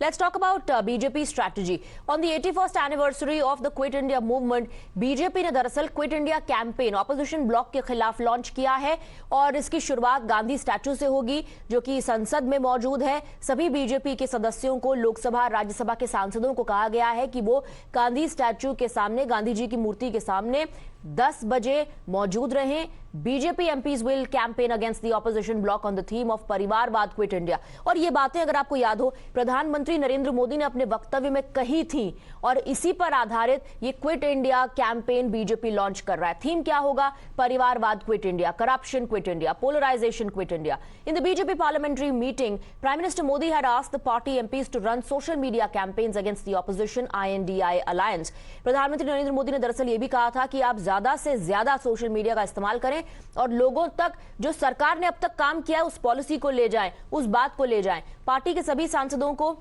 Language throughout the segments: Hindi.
Let's talk about BJP strategy. On the 81st anniversary of the Quit India movement, BJP ने दरअसल quit India campaign opposition block के खिलाफ लॉन्च किया है और इसकी शुरुआत गांधी स्टैचू से होगी, जो कि संसद में मौजूद है। सभी बीजेपी के सदस्यों को, लोकसभा राज्यसभा के सांसदों को कहा गया है कि वो गांधी स्टैचू के सामने, गांधी जी की मूर्ति के सामने 10 बजे मौजूद रहें। BJP MPs will campaign against the opposition block on the theme of परिवारवाद क्विट इंडिया। और ये बातें अगर आपको याद हो, प्रधानमंत्री नरेंद्र मोदी ने अपने वक्तव्य में कही थी और इसी पर आधारित ये quit India campaign BJP launch कर रहा है। थीम क्या होगा? परिवारवाद quit India, corruption quit India, polarisation quit India. In the BJP parliamentary meeting, prime minister Modi had asked the party MPs to run social media campaigns against the opposition INDI alliance. प्रधानमंत्री नरेंद्र मोदी ने दरअसल ये भी कहा था कि आप ज्यादा से ज्यादा सोशल मीडिया का इस्तेमाल करें और लोगों तक जो सरकार ने अब तक काम किया है उस पॉलिसी को ले जाएं, उस बात को ले जाएं। पार्टी के सभी सांसदों को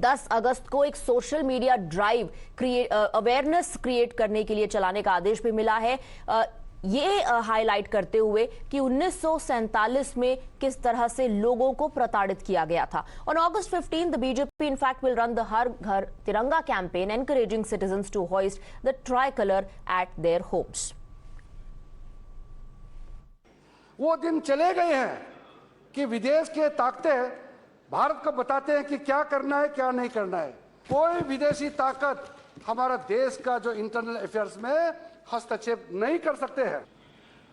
10 अगस्त को एक social media drive awareness create करने के लिए चलाने का आदेश भी मिला है, ये हाईलाइट करते हुए कि 1947 में किस तरह से लोगों को प्रताड़ित किया गया था। On August 15, the BJP in fact will run the हर घर तिरंगा campaign encouraging citizens to hoist the tricolor at their homes. वो दिन चले गए हैं कि विदेश के ताकतें भारत को बताते हैं कि क्या करना है, क्या नहीं करना है। कोई विदेशी ताकत हमारा देश का जो इंटरनल अफेयर्स में हस्तक्षेप नहीं कर सकते हैं।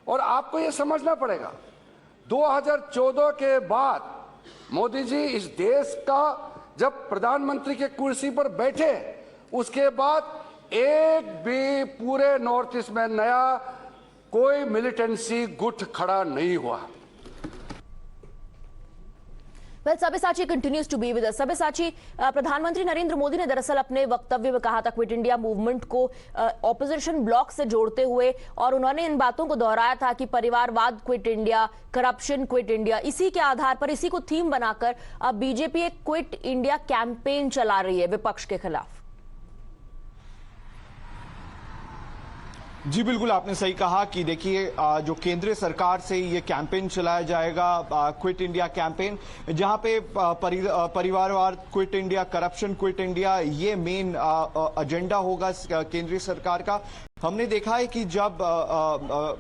और आपको ये समझना पड़ेगा, 2014 के बाद मोदी जी इस देश का जब प्रधानमंत्री के कुर्सी पर बैठे, उसके बाद एक भी पूरे नॉर्थ ईस्ट में नया कोई मिलिटेंसी गुट खड़ा नहीं हुआ। Well, Sabyasachi continues to be with us. Sabyasachi, प्रधानमंत्री नरेंद्र मोदी ने दरअसल अपने वक्तव्य में कहा था क्विट इंडिया मूवमेंट को ऑपोजिशन ब्लॉक से जोड़ते हुए, और उन्होंने इन बातों को दोहराया था कि परिवारवाद quit India, corruption quit India, इसी के आधार पर, इसी को थीम बनाकर अब बीजेपी एक क्विट इंडिया कैंपेन चला रही है विपक्ष के खिलाफ। जी बिल्कुल, आपने सही कहा कि देखिए जो केंद्रीय सरकार से ये कैंपेन चलाया जाएगा, क्विट इंडिया कैंपेन, जहां पे परिवारवाद quit India, corruption quit India, ये मेन एजेंडा होगा केंद्रीय सरकार का। हमने देखा है कि जब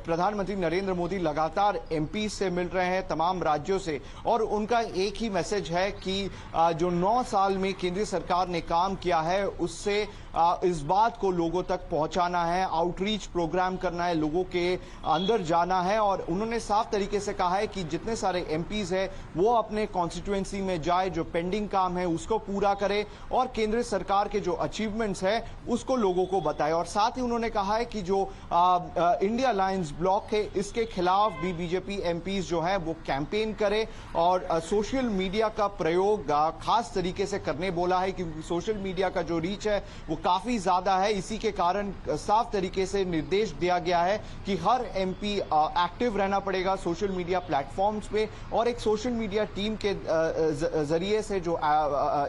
प्रधानमंत्री नरेंद्र मोदी लगातार एमपी से मिल रहे हैं तमाम राज्यों से, और उनका एक ही मैसेज है कि जो 9 साल में केंद्रीय सरकार ने काम किया है उससे इस बात को लोगों तक पहुंचाना है, आउटरीच प्रोग्राम करना है, लोगों के अंदर जाना है। और उन्होंने साफ तरीके से कहा है कि जितने सारे एमपीज हैं वो अपने कॉन्स्टिट्यूएंसी में जाए, जो पेंडिंग काम है उसको पूरा करे और केंद्र सरकार के जो अचीवमेंट्स है उसको लोगों को बताए। और साथ ही उन्होंने कहा है कि जो इंडिया अलायंस ब्लॉक है इसके खिलाफ भी बीजेपी एमपीज जो है वो कैंपेन करे और सोशल मीडिया का प्रयोग खास तरीके से करने बोला है, क्योंकि सोशल मीडिया का जो रीच है वो काफी ज्यादा है। इसी के कारण साफ तरीके से निर्देश दिया गया है कि हर एमपी एक्टिव रहना पड़ेगा सोशल मीडिया प्लेटफॉर्म्स पे, और एक सोशल मीडिया टीम के जरिए से जो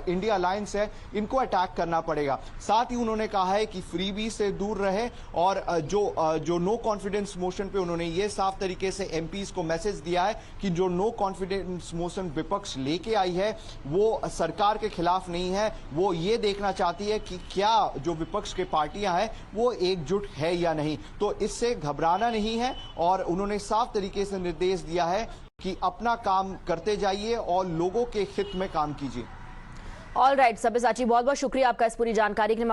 इंडिया अलायंस है इनको अटैक करना पड़ेगा। साथ ही उन्होंने कहा है कि फ्रीबी से दूर रहे, और जो नो कॉन्फिडेंस मोशन पे उन्होंने ये साफ तरीके से एमपीज को मैसेज दिया है कि जो नो कॉन्फिडेंस मोशन विपक्ष लेके आई है वो सरकार के खिलाफ नहीं है, वो ये देखना चाहती है कि क्या जो विपक्ष के पार्टियां हैं वो एकजुट है या नहीं। तो इससे घबराना नहीं है, और उन्होंने साफ तरीके से निर्देश दिया है कि अपना काम करते जाइए और लोगों के हित में काम कीजिए। ऑल राइट, सब्यसाची, बहुत बहुत शुक्रिया आपका इस पूरी जानकारी के लिए।